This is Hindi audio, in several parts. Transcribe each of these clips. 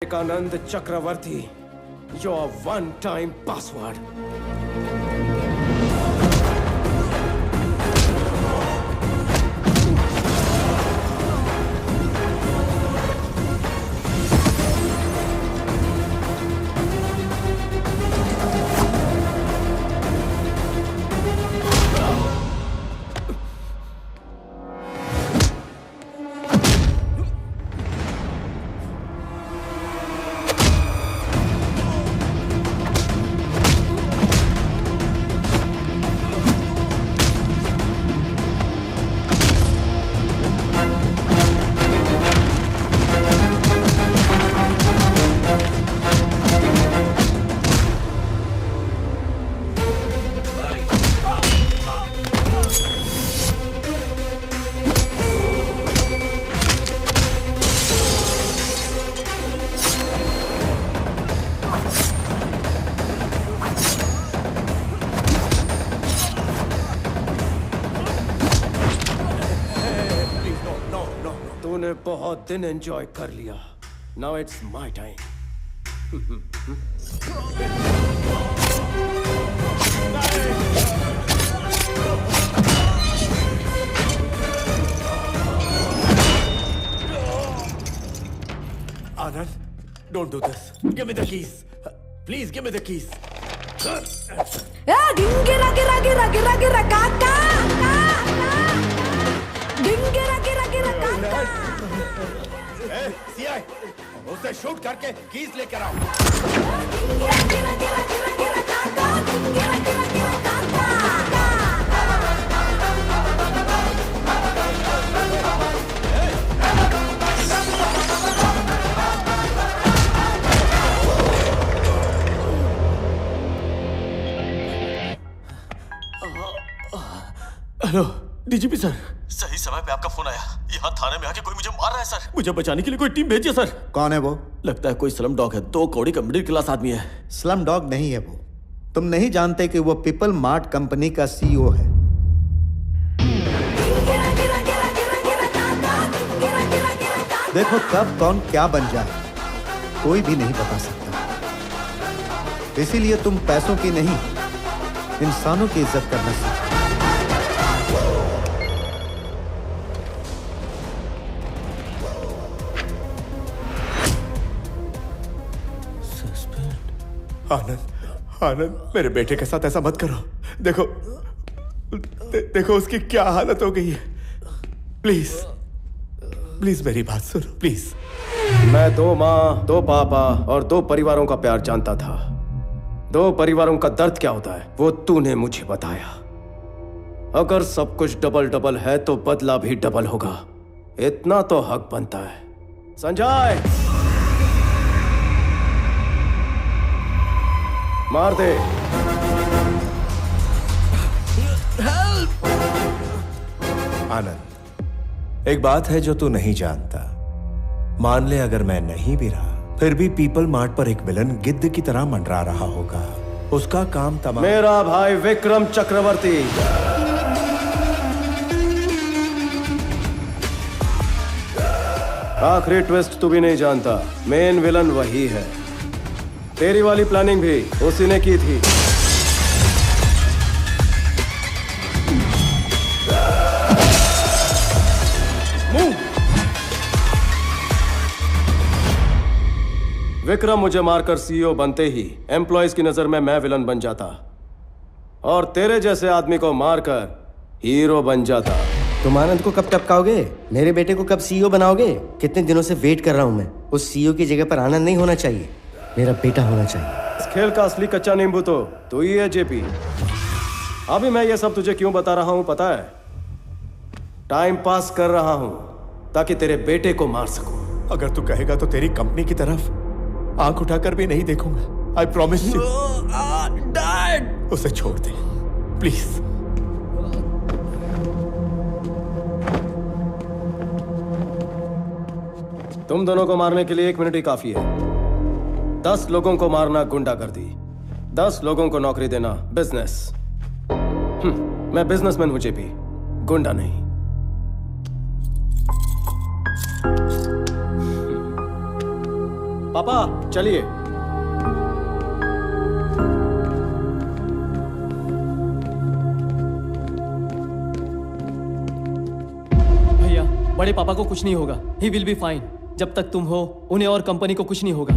Vivekanand Chakravarti, your one-time password. तूने बहुत दिन एंजॉय कर लिया. Now it's my time. Anand, don't do this. Give me the keys. Please give me the keys. गिरा गिरा गिरा गिरा गिरा काका गिरा गिरा गिरा काका. सीआई, उसे शूट करके कीज लेकर आओ. गिरा गिरा गिरा गिरा गिरा काका गिरा गिरा गिरा काका. Hello DGP sir. सही समय पे आपका फोन आया. यहाँ थाने में आके कोई मुझे मार रहा है सर. मुझे बचाने के लिए कोई टीम भेजिए सर. कौन है वो? लगता है कोई स्लम डॉग है. 2 कौड़ी का मिडिल क्लास आदमी है. स्लम डॉग नहीं है वो. तुम नहीं जानते कि वो पीपल मार्ट कंपनी का सीईओ है. देखो कब कौन क्या बन जाए कोई भी नहीं बता सकता. इसीलिए तुम पैसों की नहीं इंसानों की इज्जत करना सीखो. आनंद, आनंद, मेरे बेटे के साथ ऐसा मत करो. देखो देखो उसकी क्या हालत हो गई है. प्लीज प्लीज मेरी बात सुनो प्लीज. मैं 2 माँ, 2 पापा और 2 परिवारों का प्यार जानता था. 2 परिवारों का दर्द क्या होता है वो तूने मुझे बताया. अगर सब कुछ डबल डबल है तो बदला भी डबल होगा. इतना तो हक बनता है. संजय, मार दे. आनंद, एक बात है जो तू नहीं जानता. मान ले अगर मैं नहीं भी रहा फिर भी पीपल मार्ट पर एक विलन गिद्ध की तरह मंडरा रहा होगा. उसका काम तमाम. मेरा भाई विक्रम चक्रवर्ती. आखिरी ट्विस्ट तू भी नहीं जानता. मेन विलन वही है. तेरी वाली प्लानिंग भी उसी ने की थी. विक्रम मुझे मारकर सीईओ बनते ही एम्प्लॉयज की नजर में मैं विलन बन जाता और तेरे जैसे आदमी को मारकर हीरो बन जाता. तुम आनंद को कब टपकाओगे? मेरे बेटे को कब सीईओ बनाओगे? कितने दिनों से वेट कर रहा हूं मैं. उस सीईओ की जगह पर आनंद नहीं होना चाहिए, मेरा बेटा होना चाहिए. इस खेल का असली कच्चा नींबू तो तू ही है जेपी. अभी मैं ये सब तुझे क्यों बता रहा हूं पता है? टाइम पास कर रहा हूं ताकि तेरे बेटे को मार सकूं. अगर तू कहेगा तो तेरी कंपनी की तरफ आंख उठाकर भी नहीं देखूंगा. I promise you. डैड, उसे छोड़ दे प्लीज. तुम दोनों को मारने के लिए 1 मिनट ही काफी है. 10 लोगों को मारना गुंडागर्दी, 10 लोगों को नौकरी देना बिजनेस. मैं बिजनेसमैन हूं जेपी, गुंडा नहीं. पापा चलिए। भैया बड़े पापा को कुछ नहीं होगा, ही विल बी फाइन। जब तक तुम हो उन्हें और कंपनी को कुछ नहीं होगा।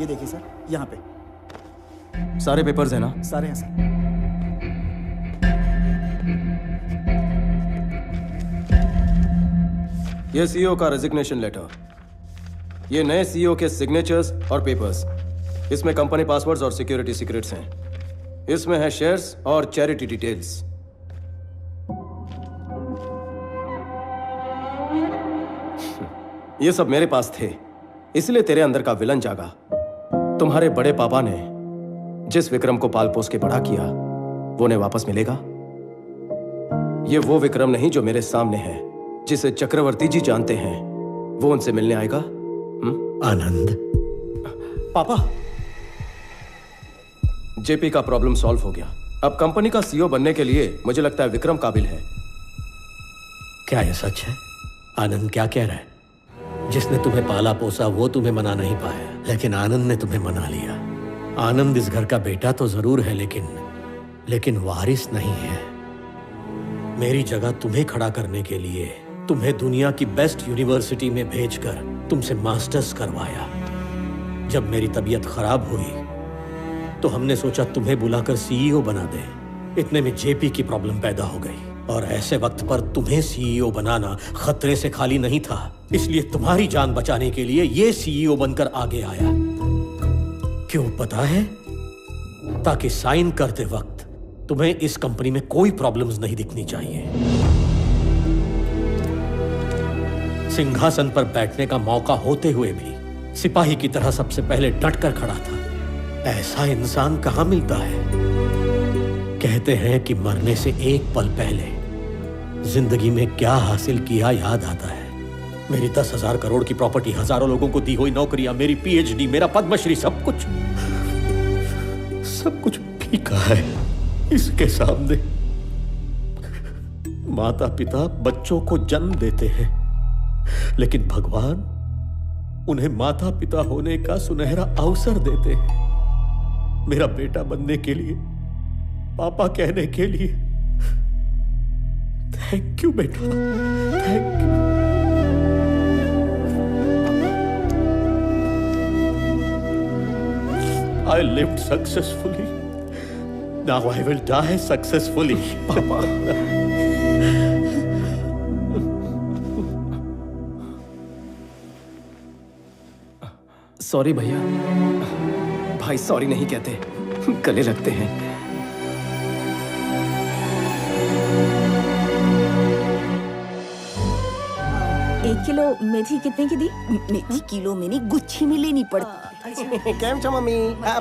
ये देखिए सर, यहाँ पे सारे पेपर्स हैं ना? सारे हैं सर। ये सीईओ का रेजिग्नेशन लेटर, ये नए सीईओ के सिग्नेचर्स और पेपर्स। इसमें कंपनी पासवर्ड्स और सिक्योरिटी सीक्रेट्स हैं। इसमें है शेयर्स और चैरिटी डिटेल्स। ये सब मेरे पास थे, इसलिए तेरे अंदर का विलन जागा। तुम्हारे बड़े पापा ने जिस विक्रम को पाल पोस के बड़ा किया, वो उन्हें वापस मिलेगा? ये वो विक्रम नहीं जो मेरे सामने है, जिसे चक्रवर्ती जी जानते हैं। वो उनसे मिलने आएगा? आनंद। पापा, जेपी का प्रॉब्लम सॉल्व हो गया। अब कंपनी का सीईओ बनने के लिए मुझे लगता है विक्रम काबिल है। क्या ये सच है? आनंद क्या कह रहा है? जिसने तुम्हें पाला पोसा वो तुम्हें मना नहीं पाया, लेकिन आनंद ने तुम्हें मना लिया। आनंद इस घर का बेटा तो जरूर है, लेकिन वारिस नहीं है। मेरी जगह तुम्हें खड़ा करने के लिए तुम्हें दुनिया की बेस्ट यूनिवर्सिटी में भेजकर तुमसे मास्टर्स करवाया। जब मेरी तबीयत खराब हुई तो हमने सोचा तुम्हें बुलाकर सीईओ बना दे। इतने में जेपी की प्रॉब्लम पैदा हो गई, और ऐसे वक्त पर तुम्हें सीईओ बनाना खतरे से खाली नहीं था। इसलिए तुम्हारी जान बचाने के लिए ये सीईओ बनकर आगे आया। क्यों पता है? ताकि साइन करते वक्त तुम्हें इस कंपनी में कोई प्रॉब्लम्स नहीं दिखनी चाहिए। सिंहासन पर बैठने का मौका होते हुए भी सिपाही की तरह सबसे पहले डटकर खड़ा था। ऐसा इंसान कहां मिलता है? कहते हैं कि मरने से एक पल पहले जिंदगी में क्या हासिल किया याद आता है। मेरी 10,000 करोड़ की प्रॉपर्टी, हजारों लोगों को दी हुई नौकरियां, मेरी पीएचडी, मेरा पद्मश्री, सब कुछ फीका है इसके सामने। माता पिता बच्चों को जन्म देते हैं, लेकिन भगवान उन्हें माता पिता होने का सुनहरा अवसर देते हैं। मेरा बेटा बनने के लिए, पापा कहने के लिए थैंक यू बेटा, thank you. I lived successfully. Now I will die successfully. पापा। सॉरी भैया। भाई सॉरी नहीं कहते, गले लगते हैं। 1 किलो मेथी कितने की दी? मेथी किलो में नहीं, गुच्छी में लेनी पड़ती। केम छो मम्मी?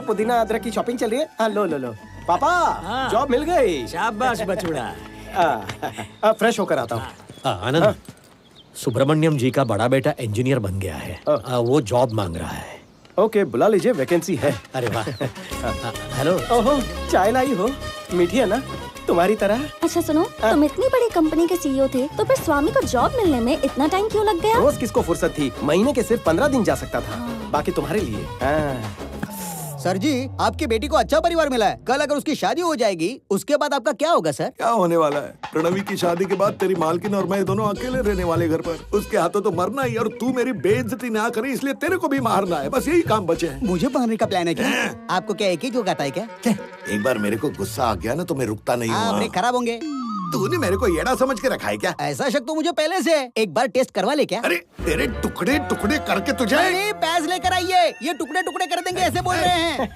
पुदीना अदरक की शॉपिंग चल रही है? लो लो लो। पापा, जॉब मिल गई। शाबाश बचुड़ा। फ्रेश होकर आता हूँ। आनंद, सुब्रमण्यम जी का बड़ा बेटा इंजीनियर बन गया है। वो जॉब मांग रहा है। ओके, बुला लीजिए, वैकेंसी है। अरे वाह। हेलो। ओहो, चाय लाई हो? मीठी है ना, तुम्हारी तरह। अच्छा सुनो, तुम इतनी बड़ी कंपनी के सीईओ थे, तो फिर स्वामी को जॉब मिलने में इतना टाइम क्यों लग गया? रोज किसको फुर्सत थी? महीने के सिर्फ 15 दिन जा सकता था। बाकी तुम्हारे लिए। सर जी, आपकी बेटी को अच्छा परिवार मिला है। कल अगर उसकी शादी हो जाएगी, उसके बाद आपका क्या होगा सर? क्या होने वाला है? प्रणवी की शादी के बाद तेरी मालकिन और मैं दोनों अकेले रहने वाले घर पर। उसके हाथों तो मरना ही, और तू मेरी बेइज्जती ना करे इसलिए तेरे को भी मारना है। बस यही काम बचे हैं। मुझे मारने का प्लान है क्या? आपको क्या एक ही जोक आता है क्या? एक बार मेरे को गुस्सा आ गया ना तो मैं रुकता नहीं हूँ। ब्रेक खराब होंगे। तूने मेरे को येड़ा समझ के रखा है क्या? ऐसा शक तो मुझे पहले से है। एक बार टेस्ट करवा ले क्या? अरे तेरे टुकड़े टुकड़े करके तुझे। नहीं, पैस लेकर आइए, ये टुकड़े टुकड़े कर देंगे, ऐसे बोल रहे हैं।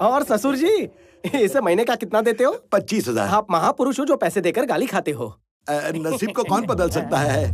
और ससुर जी, इसे महीने का कितना देते हो? 25,000। आप महापुरुष हो जो पैसे देकर गाली खाते हो। नसीब को कौन बदल सकता है?